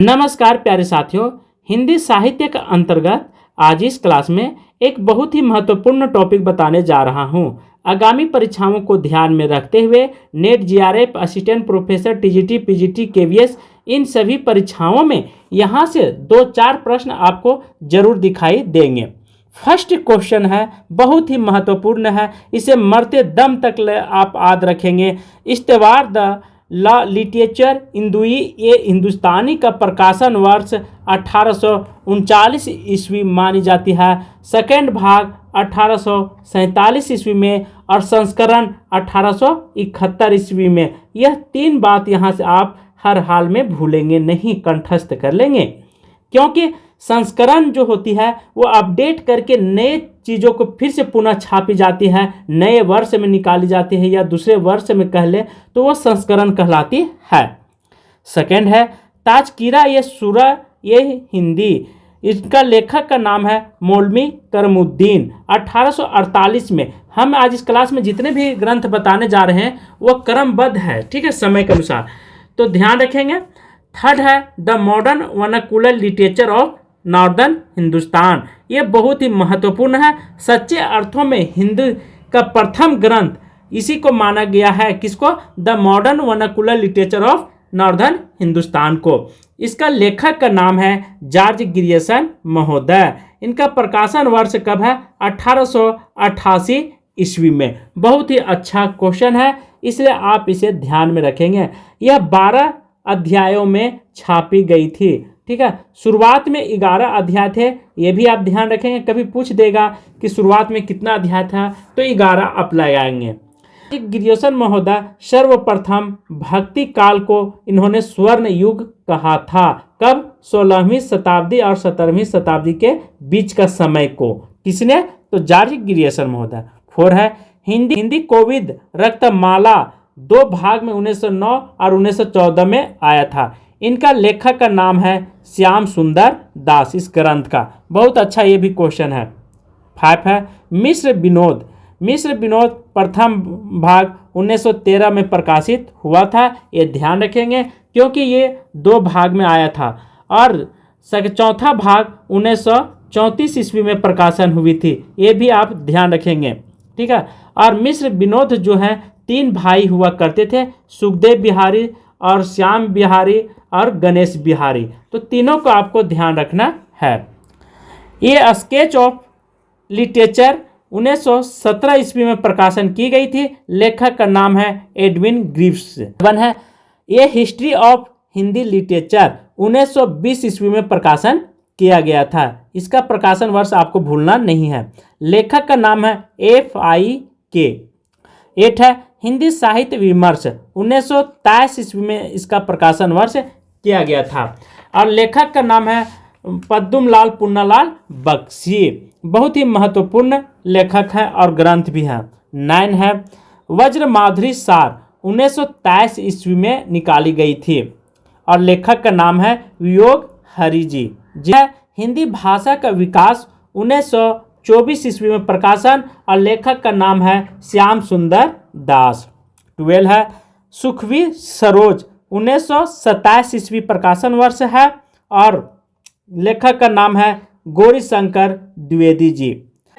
नमस्कार प्यारे साथियों, हिंदी साहित्य के अंतर्गत आज इस क्लास में एक बहुत ही महत्वपूर्ण टॉपिक बताने जा रहा हूं। आगामी परीक्षाओं को ध्यान में रखते हुए NET, JRF, assistant professor, TGT, PGT, KVS, इन सभी परीक्षाओं में यहां से 2-4 प्रश्न आपको जरूर दिखाई देंगे। फर्स्ट क्वेश्चन है, बहुत ही महत्वपूर्ण है, इसे मरते दम तक आप याद रखेंगे। इश्तेवार द ला लिटरेचर हिंदुई, ये हिंदुस्तानी का प्रकाशन वर्ष 1839 ईस्वी मानी जाती है। सेकेंड भाग 1847 ईस्वी में और संस्करण 1871 ईस्वी में। यह 3 बात यहाँ से आप हर हाल में भूलेंगे नहीं, कंठस्थ कर लेंगे, क्योंकि संस्करण जो होती है वो अपडेट करके नए चीज़ों को फिर से पुनः छापी जाती है, नए वर्ष में निकाली जाती है या दूसरे वर्ष में कह ले तो वो संस्करण कहलाती है। सेकंड है ताजकीरा ये सूरा ये हिंदी, इसका लेखक का नाम है मौलवी करमुद्दीन। 1848 में। हम आज इस क्लास में जितने भी ग्रंथ बताने जा रहे हैं वो क्रमबद्ध है, ठीक है, समय के अनुसार, तो ध्यान रखेंगे। थर्ड है the modern vernacular literature of northern Hindustan, ये बहुत ही महत्वपूर्ण है। सच्चे अर्थों में हिंदी का प्रथम ग्रंथ इसी को माना गया है, किसको? The modern vernacular literature of northern Hindustan को। इसका लेखक का नाम है जॉर्ज ग्रियर्सन महोदय। इनका प्रकाशन वर्ष कब है? 1888 ईस्वी में। बहुत ही अच्छा क्वेश्चन है, इसलिए आप इसे ध्यान में रखेंगे। यह 12 अध्यायों में छापी गई थी, ठीक है। शुरुआत में 11 अध्याय थे, ये भी आप ध्यान रखेंगे। कभी पूछ देगा कि शुरुआत में कितना अध्याय था, तो 11 आप लगाएंगे। ग्रियर्सन महोदय सर्वप्रथम भक्ति काल को इन्होंने स्वर्ण युग कहा था। कब? 16वीं शताब्दी और 17वीं शताब्दी के बीच का समय को। किसने? तो जॉर्ज ग्रियर्सन महोदय। 4 है हिंदी कोविद रक्तमाला, 2 भाग में 1909 और 1914 में आया था। इनका लेखक का नाम है श्याम सुंदर दास। इस ग्रंथ का बहुत अच्छा ये भी क्वेश्चन है। 5 है मिश्र विनोद। मिश्र विनोद प्रथम भाग 1913 में प्रकाशित हुआ था, ये ध्यान रखेंगे क्योंकि ये 2 भाग में आया था। और चौथा भाग 1934 ईस्वी में प्रकाशन हुई थी, ये भी आप ध्यान रखेंगे, ठीक है। और मिश्र विनोद जो है 3 भाई हुआ करते थे, सुखदेव बिहारी और श्याम बिहारी और गणेश बिहारी, तो तीनों को आपको ध्यान रखना है। ये स्केच ऑफ लिटरेचर 1917 ईस्वी में प्रकाशन की गई थी। लेखक का नाम है एडविन ग्रीव्स। 1 है ये हिस्ट्री ऑफ हिंदी लिटरेचर, 1920 ईस्वी में प्रकाशन किया गया था। इसका प्रकाशन वर्ष आपको भूलना नहीं है। लेखक का नाम है FIK। 8 है हिंदी साहित्य विमर्श, 1923 ईस्वी में इसका प्रकाशन वर्ष किया गया था। और लेखक का नाम है पद्मलाल पुन्नालाल बख्शी। बहुत ही महत्वपूर्ण लेखक है और ग्रंथ भी है। 9 है वज्र माधुरी सार, 1923 ईस्वी में निकाली गई थी और लेखक का नाम है वियोग हरि जी। हिंदी भाषा का विकास 1924 ईस्वी में प्रकाशन और लेखक का नाम है श्याम सुंदर दास। 12 है सुखवी सरोज, 1927 ईस्वी प्रकाशन वर्ष है और लेखक का नाम है गौरीशंकर द्विवेदी जी।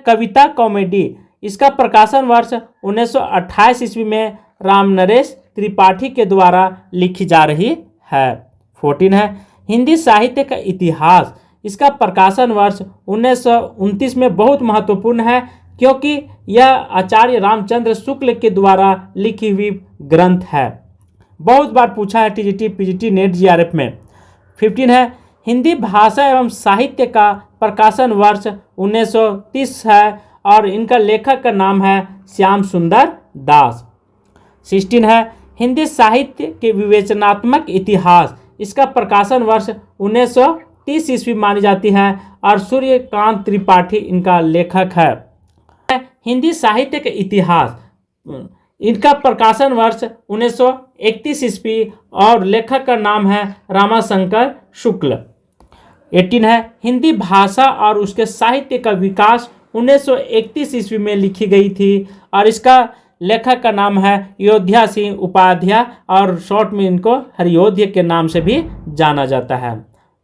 कविता कॉमेडी, इसका प्रकाशन वर्ष 1928 ईस्वी में रामनरेश त्रिपाठी के द्वारा लिखी जा रही है। 14 है हिंदी साहित्य का इतिहास, इसका प्रकाशन वर्ष 1929 में बहुत महत्वपूर्ण है क्योंकि यह आचार्य रामचंद्र शुक्ल के द्वारा लिखी हुई ग्रंथ है। बहुत बार पूछा है टीजीटी, पीजीटी, नेट, जीआरएफ में। 15 है हिंदी भाषा एवं साहित्य का प्रकाशन वर्ष 1930 है और इनका लेखक का नाम है श्याम सुंदर दास। 16 है हिंदी साहित्य के विवेचनात्मक इतिहास, इसका प्रकाशन वर्ष 1930 ईस्वी मानी जाती है और सूर्यकांत त्रिपाठी इनका लेखक है। हिंदी साहित्य के इतिहास, इनका प्रकाशन वर्ष 1931 ईस्वी और लेखक का नाम है रामाशंकर शुक्ल। 18 है हिंदी भाषा और उसके साहित्य का विकास 1931 ईस्वी में लिखी गई थी और इसका लेखक का नाम है योध्या सिंह उपाध्याय और शॉर्ट में इनको हरियोध्य के नाम से भी जाना जाता है।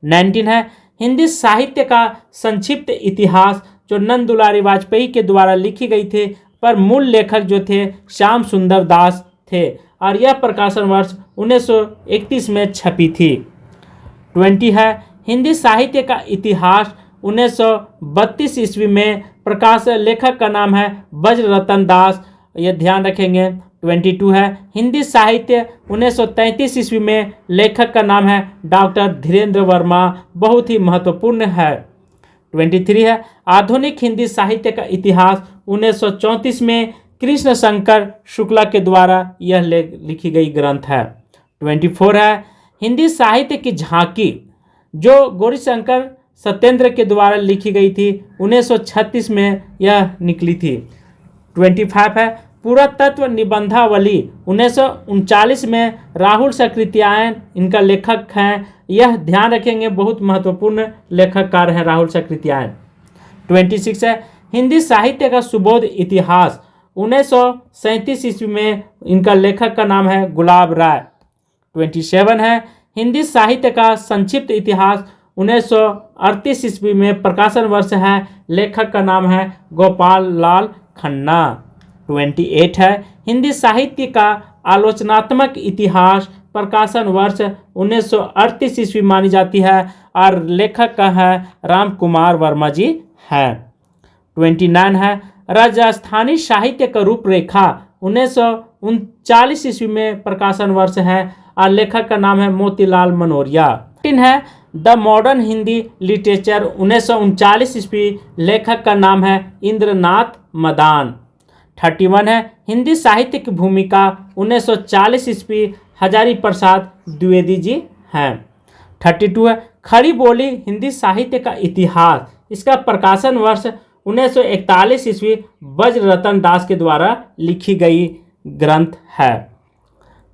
19 है हिंदी साहित्य का संक्षिप्त इतिहास, जो नंद दुलारी वाजपेयी के द्वारा लिखी गई थी, पर मूल लेखक जो थे श्याम सुंदर दास थे और यह प्रकाशन वर्ष 1931 में छपी थी। 20 है हिंदी साहित्य का इतिहास, 1932 ईस्वी में प्रकाश, लेखक का नाम है वज्र रतन दास, ये ध्यान रखेंगे। 22 है हिंदी साहित्य, 1933 ईस्वी में लेखक का नाम है डॉक्टर धीरेन्द्र वर्मा, बहुत ही महत्वपूर्ण है। 23 है आधुनिक हिंदी साहित्य का इतिहास, 1934 में कृष्ण शंकर शुक्ला के द्वारा यह लिखी गई ग्रंथ है। 24 है हिंदी साहित्य की झांकी, जो गौरीशंकर सत्येंद्र के द्वारा लिखी गई थी, 1936 में यह निकली थी। 25 है पुरातत्व निबंधावली, 1939 में राहुल सकृत्यायन इनका लेखक हैं, यह ध्यान रखेंगे, बहुत महत्वपूर्ण लेखककार हैं राहुल सकृत्यायन। 26 है हिंदी साहित्य का सुबोध इतिहास, 1937 ईस्वी में इनका लेखक का नाम है गुलाब राय। 27 है हिंदी साहित्य का संक्षिप्त इतिहास, 1938 ईस्वी में प्रकाशन वर्ष है, लेखक का नाम है गोपाल लाल खन्ना। 28 है हिंदी साहित्य का आलोचनात्मक इतिहास, प्रकाशन वर्ष 1938 ईस्वी मानी जाती है और लेखक का है राम कुमार वर्मा जी है। 29 है राजस्थानी साहित्य का रूपरेखा, 1939 ईस्वी में प्रकाशन वर्ष है और लेखक का नाम है मोतीलाल मनोरिया। 3 है द मॉडर्न हिंदी लिटरेचर, 1939 ईस्वी, लेखक का नाम है इंद्रनाथ मदान। 31 है हिंदी साहित्य की भूमिका, 1940 ईस्वी, हजारी प्रसाद द्विवेदी जी हैं। 32 है खड़ी बोली हिंदी साहित्य का इतिहास, इसका प्रकाशन वर्ष 1941 ईस्वी, वज्र रतन दास के द्वारा लिखी गई ग्रंथ है।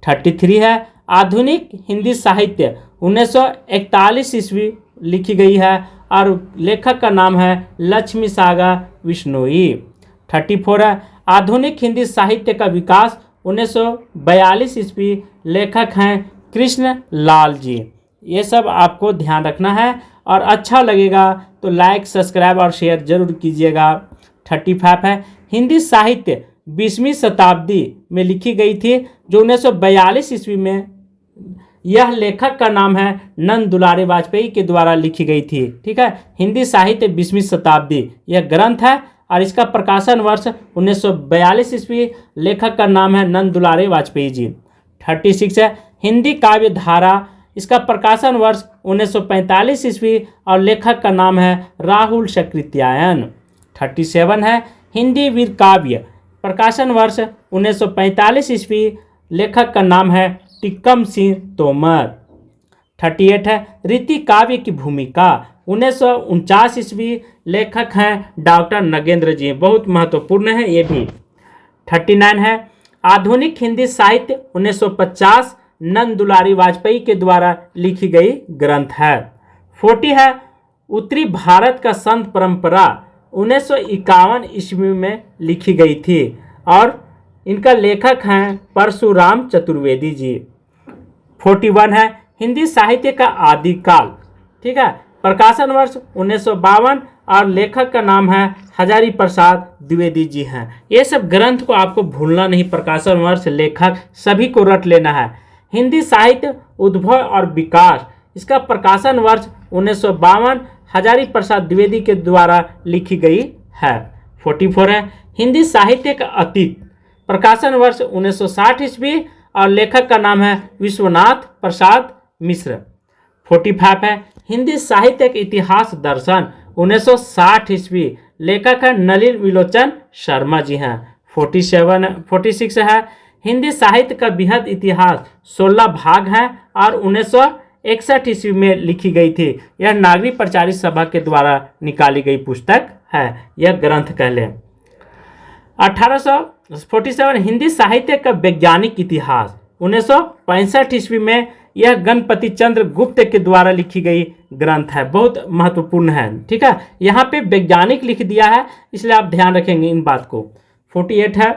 33 है आधुनिक हिंदी साहित्य, 1941 ईस्वी लिखी गई है और लेखक का नाम है लक्ष्मी सागा विश्नोई। 34 है आधुनिक हिंदी साहित्य का विकास, 1942 ईस्वी, लेखक हैं कृष्ण लाल जी। ये सब आपको ध्यान रखना है और अच्छा लगेगा तो लाइक, सब्सक्राइब और शेयर जरूर कीजिएगा। 35 है हिंदी साहित्य 20वीं शताब्दी में लिखी गई थी, जो 1942 ईस्वी में, यह लेखक का नाम है नंद दुलारी वाजपेयी के द्वारा लिखी गई थी। ठीक है, हिंदी साहित्य 20वीं शताब्दी यह ग्रंथ है और इसका प्रकाशन वर्ष 1942 ईस्वी, लेखक का नाम है नंद दुलारी वाजपेयी जी। 36 है हिंदी काव्य धारा, इसका प्रकाशन वर्ष 1945 ईस्वी और लेखक का नाम है राहुल सकृत्यायन। 37 है हिंदी वीर काव्य, प्रकाशन वर्ष 1945 ईस्वी, लेखक का नाम है टिक्कम सिंह तोमर। 38 है रीति काव्य की भूमिका, 1949 ईस्वी, लेखक हैं डॉक्टर नगेंद्र जी, बहुत महत्वपूर्ण है ये भी। 39 है आधुनिक हिंदी साहित्य, 1950, नंद दुलारी वाजपेयी के द्वारा लिखी गई ग्रंथ है। 40 है उत्तरी भारत का संत परंपरा, 1951 ईस्वी में लिखी गई थी और इनका लेखक हैं परशुराम चतुर्वेदी जी। 41 है हिंदी साहित्य का आदिकाल, ठीक है, प्रकाशन वर्ष 1952 और लेखक का नाम है हजारी प्रसाद द्विवेदी जी हैं। ये सब ग्रंथ को आपको भूलना नहीं, प्रकाशन वर्ष, लेखक सभी को रट लेना है। हिंदी साहित्य उद्भव और विकास, इसका प्रकाशन वर्ष 1952, हजारी प्रसाद द्विवेदी के द्वारा लिखी गई है। 44 है हिंदी साहित्य का अतीत, प्रकाशन वर्ष 1960 ईस्वी और लेखक का नाम है विश्वनाथ प्रसाद मिश्र। 45 है हिंदी साहित्य के इतिहास दर्शन, 1960 ईस्वी, लेखक है नलिन विलोचन शर्मा जी हैं। 46 है हिंदी साहित्य का बृहद इतिहास, 16 भाग हैं और 1961 ईस्वी में लिखी गई थी। यह नागरिक प्रचारित सभा के द्वारा निकाली गई पुस्तक है, यह ग्रंथ कह लें। 1847 हिंदी साहित्य का वैज्ञानिक इतिहास, 1965 ईस्वी में, यह गणपति चंद्र गुप्त के द्वारा लिखी गई ग्रंथ है, बहुत महत्वपूर्ण है। ठीक है, यहाँ पे वैज्ञानिक लिख दिया है, इसलिए आप ध्यान रखेंगे इन बात को। 48 है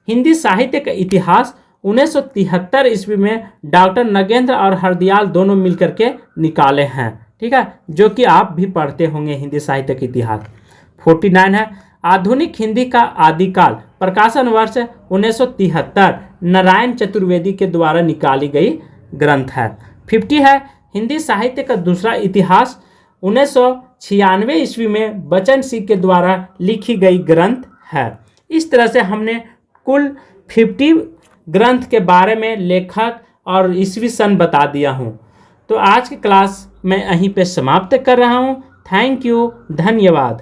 हिंदी साहित्य का इतिहास, 1973 ईस्वी में डॉक्टर नगेंद्र और हरदयाल दोनों मिलकर के निकाले हैं। ठीक है, जो कि आप भी पढ़ते होंगे हिंदी साहित्य का इतिहास। 49 है आधुनिक हिंदी का आदिकाल, प्रकाशन वर्ष 1973, नारायण चतुर्वेदी के द्वारा निकाली गई ग्रंथ है। 50 है हिंदी साहित्य का दूसरा इतिहास, 1996 ईस्वी में बचन सिंह के द्वारा लिखी गई ग्रंथ है। इस तरह से हमने कुल 50 ग्रंथ के बारे में लेखक और ईस्वी सन बता दिया हूँ। तो आज की क्लास मैं यहीं पे समाप्त कर रहा हूँ। थैंक यू, धन्यवाद।